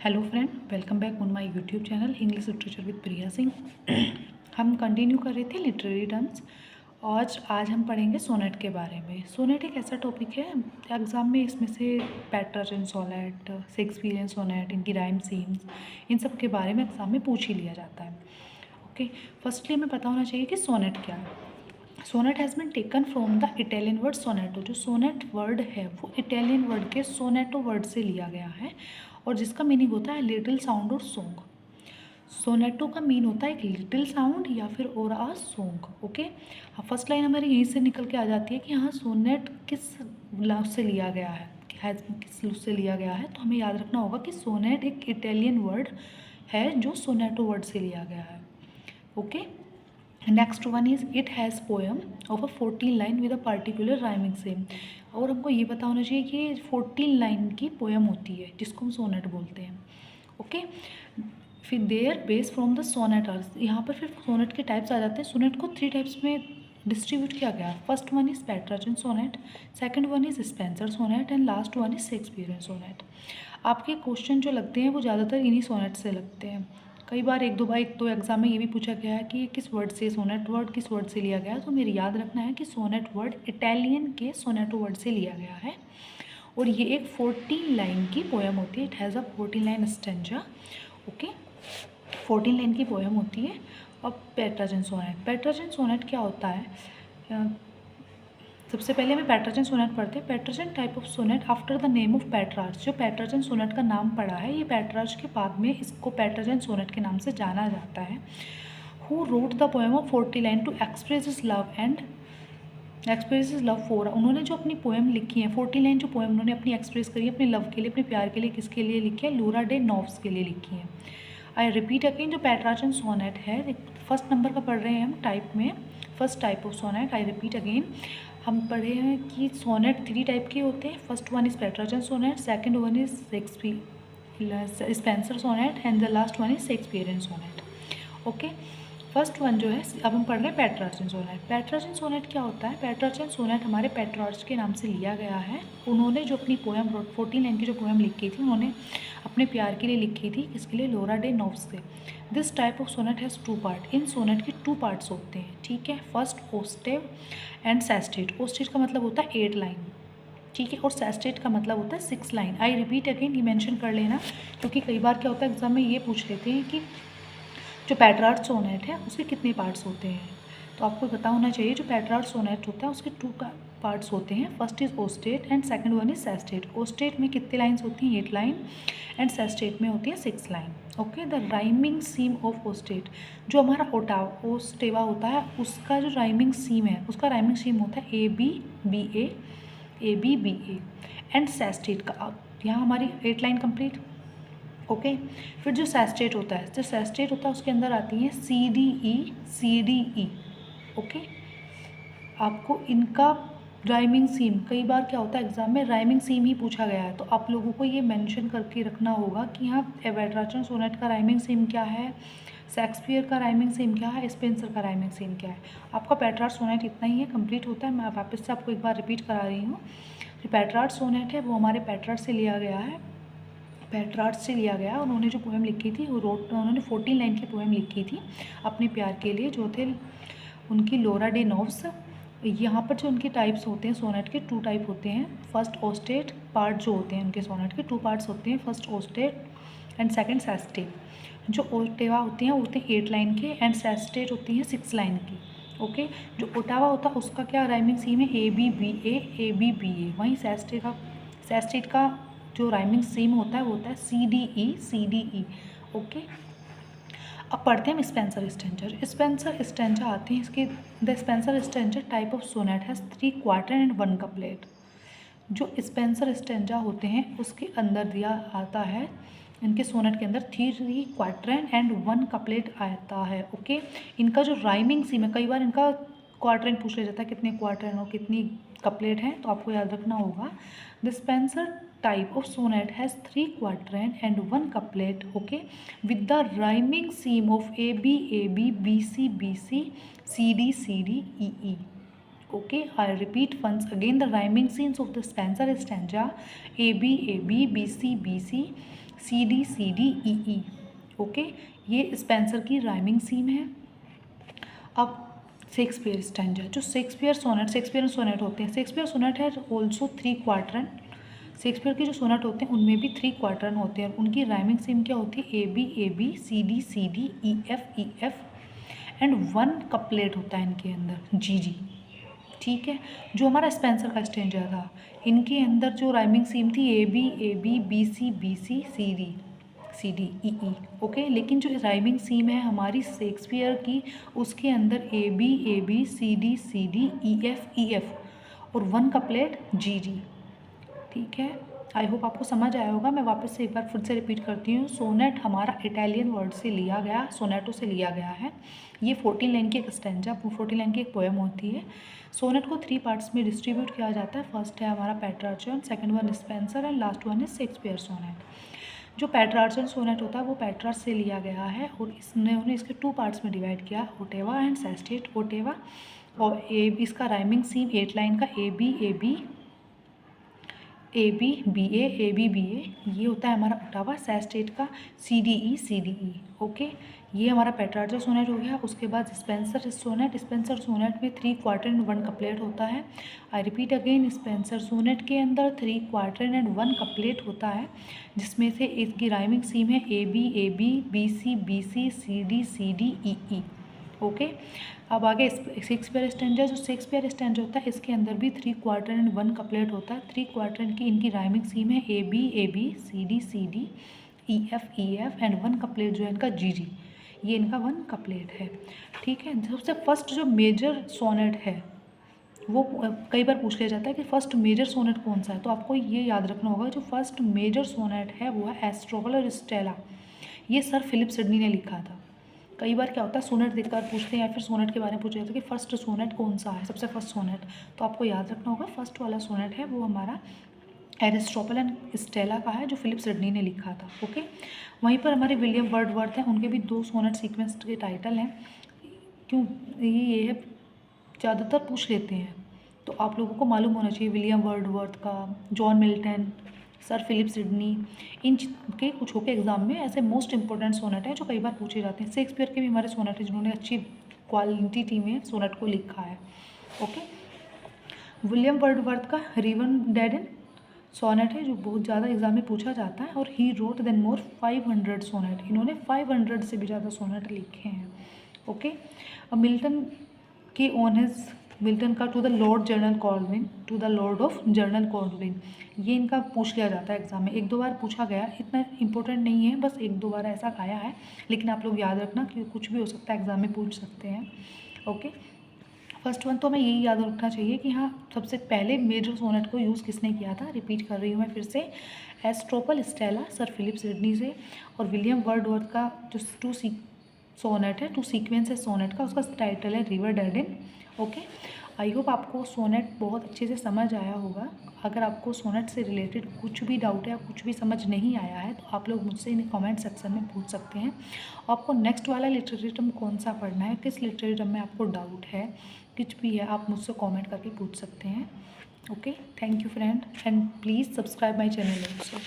Hello friend, welcome back on my YouTube channel English literature with Priya Singh. हम continue कर रहे थे लिटरेरी टर्म्स। आज हम पढ़ेंगे सोनेट के बारे में। सोनेट एक ऐसा टॉपिक है एग्ज़ाम में, इसमें से पैटर्न सोनेट, शेक्सपियरियन सोनेट, इनकी राइम सीम्स, इन सब के बारे में एग्ज़ाम में पूछ ही लिया जाता है। ओके, फर्स्टली हमें पता होना चाहिए कि सोनेट क्या है। Sonnet has been taken from the Italian word sonetto. जो सोनेट वर्ड है वो इटालियन वर्ड के सोनेटो वर्ड से लिया गया है और जिसका मीनिंग होता है लिटिल साउंड और सॉन्ग। सोनेटो का मीन होता है एक लिटिल साउंड या फिर और a song. Okay, first line हमारी यहीं से निकल के आ जाती है कि हाँ सोनेट किस लव से लिया गया है, किस लव से लिया गया है। तो हमें याद रखना होगा कि सोनेट एक इटालियन वर्ड है जो सोनेटो वर्ड से लिया गया है। Okay, next one is it has poem of a 14 line with a particular rhyming same. और हमको ये पता होना चाहिए कि 14 लाइन की पोएम होती है जिसको हम सोनेट बोलते हैं। ओके, फिर देयर बेस फ्रॉम द सोनेटर्स। यहाँ पर फिर सोनेट के टाइप्स आ जाते हैं। सोनेट को 3 टाइप्स में डिस्ट्रीब्यूट किया गया। First one is Petrarchan sonnet, second one is Spenser sonnet and last one is Shakespearean sonnet. आपके क्वेश्चन जो लगते हैं वो ज़्यादातर इन्हीं सोनेट से लगते हैं। कई बार एक दो एग्जाम में ये भी पूछा गया है कि किस वर्ड से, सोनेट वर्ड किस वर्ड से लिया गया है। तो मेरे याद रखना है कि सोनेट वर्ड इटालियन के सोनेटो वर्ड से लिया गया है और ये एक 14 लाइन की पोएम होती है। It has a 14 line stanza. Okay, 14 line की पोएम होती है। अब पैट्रार्चन सोनेट, पैट्रार्चन सोनेट क्या होता है? सबसे पहले हमें पैट्रार्चन सोनेट पढ़ते हैं। Petrarchan type of sonnet after the name of Petrarch. जो पैट्रार्चन सोनेट का नाम पड़ा है, ये पैट्रार्च के बाद में इसको पैट्रार्चन सोनेट के नाम से जाना जाता है। Who wrote the poem of 40 line to express his love and express his love for. उन्होंने जो अपनी पोएम लिखी है 40 लाइन, जो पोएम उन्होंने अपनी एक्सप्रेस करी है अपने लव के लिए, अपने प्यार के लिए, किसके लिए लिखी है? लूरा डे नॉव्स के लिए लिखी है। आई रिपीट अगेन, जो पैट्रार्चन सोनेट है फर्स्ट नंबर का पढ़ रहे हैं हम टाइप में, first type of sonnet. I repeat again, हम पढ़े हैं कि सोनेट 3 टाइप के होते हैं। First one is Petrarchan sonnet, second one is Spenser sonnet and the last one is Shakespearean sonnet. Okay, first one जो है, अब हम पढ़ रहे हैं पैट्रार्चन सोनेट। पैट्रार्चन सोनेट क्या होता है? पैट्रार्चन सोनेट हमारे पैट्रार्च के नाम से लिया गया है। उन्होंने जो अपनी पोएम 14 लाइन की जो पोएम लिखी थी, उन्होंने अपने प्यार के लिए लिखी थी। इसके लिए? लूरा डे नॉव्स से। This type of sonnet has 2 part. इन सोनेट के 2 पार्ट्स होते हैं, ठीक है। First octave and sestet. Octet का मतलब होता है 8 लाइन, ठीक है, और सेस्टेट का मतलब होता है 6 लाइन। आई रिपीट अगेन, ये मेंशन कर लेना क्योंकि कई बार क्या होता है एग्जाम में ये पूछ लेते हैं कि जो पैट्रार्च सोनेट है उसके कितने पार्ट्स होते हैं। तो आपको पता होना चाहिए जो पैट्रार्च सोनेट होता है उसके 2 पार्ट्स होते हैं। First is octet and second one is sestet. Octet में कितनी लाइन्स होती हैं? 8 लाइन एंड सेस्टेट में होती है 6 line. Okay, the rhyming scheme of octet, जो हमारा ओस्टेवा होता है उसका जो राइमिंग सीम है, उसका राइमिंग सीम होता है ABBA, ABBA एंड सेस्टेट का। यहाँ हमारी 8 लाइन कंप्लीट। ओके, फिर जो सेस्टेट होता है, उसके अंदर आती हैं CDE। ओके, आपको इनका राइमिंग सीम, कई बार क्या होता है एग्जाम में राइमिंग सीम ही पूछा गया है, तो आप लोगों को ये मेंशन करके रखना होगा कि हाँ पैट्रार्चन सोनेट का राइमिंग सीम क्या है, शेक्सपियर का राइमिंग सीम क्या है, स्पेंसर का राइमिंग सीम क्या है। आपका पैट्रार्च सोनेट इतना ही है, कंप्लीट होता है। मैं वापस से आपको एक बार रिपीट करा रही हूँ। जो पैट्रार्च सोनेट है वो हमारे पैट्रार्च से लिया गया है, उन्होंने जो पोएम लिखी थी उन्होंने 14 लाइन की पोएम लिखी थी अपने प्यार के लिए, जो थे उनकी लूरा डे नॉव्स। यहाँ पर जो उनके टाइप्स होते हैं सोनेट के 2 टाइप होते हैं। फर्स्ट ओस्टेट पार्ट जो होते हैं उनके सोनेट के 2 पार्ट्स होते हैं, फर्स्ट ओस्टेट एंड सेकंड सेस्टेट। जो ओटेवा होते हैं 8 लाइन के एंड सेस्टेट होती हैं 6 लाइन की। ओके, जो ओटावा होता है उसका क्या राइमिंग सीम है? ABBA। वहीं सेस्टेट का जो राइमिंग सीम होता है वो होता है CDE। ओके, अब पढ़ते हैं हम स्पेंसर स्टेंजा आते हैं इसके। The Spenser stanza type of sonnet has 3 quarter and 1 couplet. जो स्पेंसर स्टेंजा होते हैं उसके अंदर दिया आता है, इनके सोनेट के अंदर 3 क्वार्टर एंड 1 कपलेट आता है। ओके, इनका जो राइमिंग सीम है, कई बार इनका क्वार्टर पूछ लिया जाता है कितने क्वार्टर और कितनी कपलेट हैं, तो आपको याद रखना होगा the Spencer type of sonnet has 3 quatrain and 1 couplet, okay, with the rhyming seam of AB, BC, CD, EE. Okay, I repeat once again the rhyming scenes of the Spenser stanza A B A B B C B C C D C D E E. Okay, ये Spencer की rhyming scheme है। अब Shakespeare stanza, जो Shakespeare sonnet होते हैं, Shakespeare sonnet है also 3 क्वार्टरन। Shakespeare के जो सोनेट होते हैं उनमें भी 3 क्वार्टरन होते हैं। उनकी राइमिंग सीम क्या होती है? A B C D E F and 1 couplet होता है इनके अंदर, जी। ठीक है, जो हमारा स्पेंसर का स्टैंजा था, इनके अंदर जो राइमिंग सीम थी A B B C C D E E. Okay, लेकिन जो राइमिंग सीम है हमारी शेक्सपियर की, उसके अंदर A B C D E F और 1 कपलेट जी। ठीक है, आई होप आपको समझ आया होगा। मैं वापस से एक बार फिर से रिपीट करती हूँ। सोनेट हमारा इटालियन वर्ड से लिया गया, सोनेटो से लिया गया है। ये 14 लाइन की एक स्टैंजा, 14 लाइन की एक पोएम होती है। सोनेट को 3 पार्ट्स में डिस्ट्रीब्यूट किया जाता है। फर्स्ट है हमारा Petrarchan, second one Spenser and last one is Shakespeare sonnet. जो पेट्रार्चन सोनेट होता है वो पेट्रा से लिया गया है और उन्हें इसके 2 पार्ट्स में डिवाइड किया, ओटेवा एंड सेस्टेट। ओटेवा और इसका राइमिंग सीम 8 लाइन का ए बी बी ए, ये होता है हमारा ओटावा। सेस्टेट का सी डी ई। ओके, ये हमारा पेट्रार्चन सोनेट हो गया। उसके बाद स्पेंसर सोनेट में 3 क्वार्टर एंड 1 कपलेट होता है। I repeat again, Spenser sonnet के अंदर 3 क्वार्टर एंड 1 कपलेट होता है, जिसमें से इसकी राइमिंग सीम है A B B C D E. Okay, अब आगे शेक्सपियर स्टैंजा, जो शेक्सपियर स्टैंजा होता है इसके अंदर भी 3 क्वार्टर एंड 1 कपलेट होता है। 3 क्वार्टर की इनकी राइमिंग सीम है A B C D E F and 1 couplet जो है इनका जी। ये इनका 1 कपलेट है। ठीक है, सबसे फर्स्ट जो मेजर सोनेट है वो कई बार पूछ लिया जाता है कि फर्स्ट मेजर सोनेट कौन सा है, तो आपको ये याद रखना होगा जो फर्स्ट मेजर सोनेट है वो है एस्ट्रोबल और स्टेला। ये सर फिलिप सिडनी ने लिखा था। कई बार क्या होता है, सोनेट देखकर पूछते हैं या फिर सोनेट के बारे में पूछा जाता है कि फर्स्ट सोनेट कौन सा है, सबसे फर्स्ट सोनेट, तो आपको याद रखना होगा फर्स्ट वाला सोनेट है वो हमारा एरिस्टोपल एंड स्टेला का है, जो फिलिप सिडनी ने लिखा था। ओके, वहीं पर हमारे विलियम वर्डवर्थ हैं, उनके भी 2 सोनेट सीक्वेंस के टाइटल हैं। क्यों ये है, ज़्यादातर पूछ लेते हैं, तो आप लोगों को मालूम होना चाहिए विलियम वर्डवर्थ का, John Milton, sir Philip Sidney, इन के कुछ होके एग्जाम में ऐसे मोस्ट इंपॉर्टेंट सोनेट हैं जो कई बार पूछे जाते हैं। शेक्सपियर के भी हमारे सोनेट हैं जिन्होंने अच्छी क्वालिटी में सोनेट को लिखा है। ओके, विलियम वर्डवर्थ का रिवनडेडन सोनेट है जो बहुत ज़्यादा एग्जाम में पूछा जाता है, और he wrote than more 500 sonnet, इन्होंने 500 से भी ज़्यादा सोनेट लिखे हैं। ओके, अब मिल्टन का to the Lord General Calvin, to the Lord of General Calvin, ये इनका पूछ लिया जाता है एग्जाम में, 1-2 बार पूछा गया, इतना इंपॉर्टेंट नहीं है, बस 1-2 बार ऐसा आया है, लेकिन आप लोग याद रखना कि कुछ भी हो सकता है, एग्जाम में पूछ सकते हैं। ओके, फर्स्ट वन तो हमें यही याद रखना चाहिए कि हाँ, सबसे पहले मेजर सोनेट को यूज़ किसने किया था, रिपीट कर रही हूँ मैं फिर से, एस्ट्रोपल स्टेला सर फिलिप सिडनी से, और विलियम वर्डवर्थ का जो 2 सोनेट है, 2 सीक्वेंस है सोनेट का, उसका टाइटल है रिवरडेडन। ओके, आई होप आपको सोनेट बहुत अच्छे से समझ आया होगा। अगर आपको सोनेट से रिलेटेड कुछ भी डाउट है या कुछ भी समझ नहीं आया है तो आप लोग मुझसे इन कमेंट सेक्शन में पूछ सकते हैं। आपको नेक्स्ट वाला लिटरेचर टर्म कौन सा पढ़ना है, किस लिटरेचर टर्म में आपको डाउट है, कुछ भी है, आप मुझसे कमेंट करके पूछ सकते हैं। Okay, thank you friend, and please subscribe my channel also.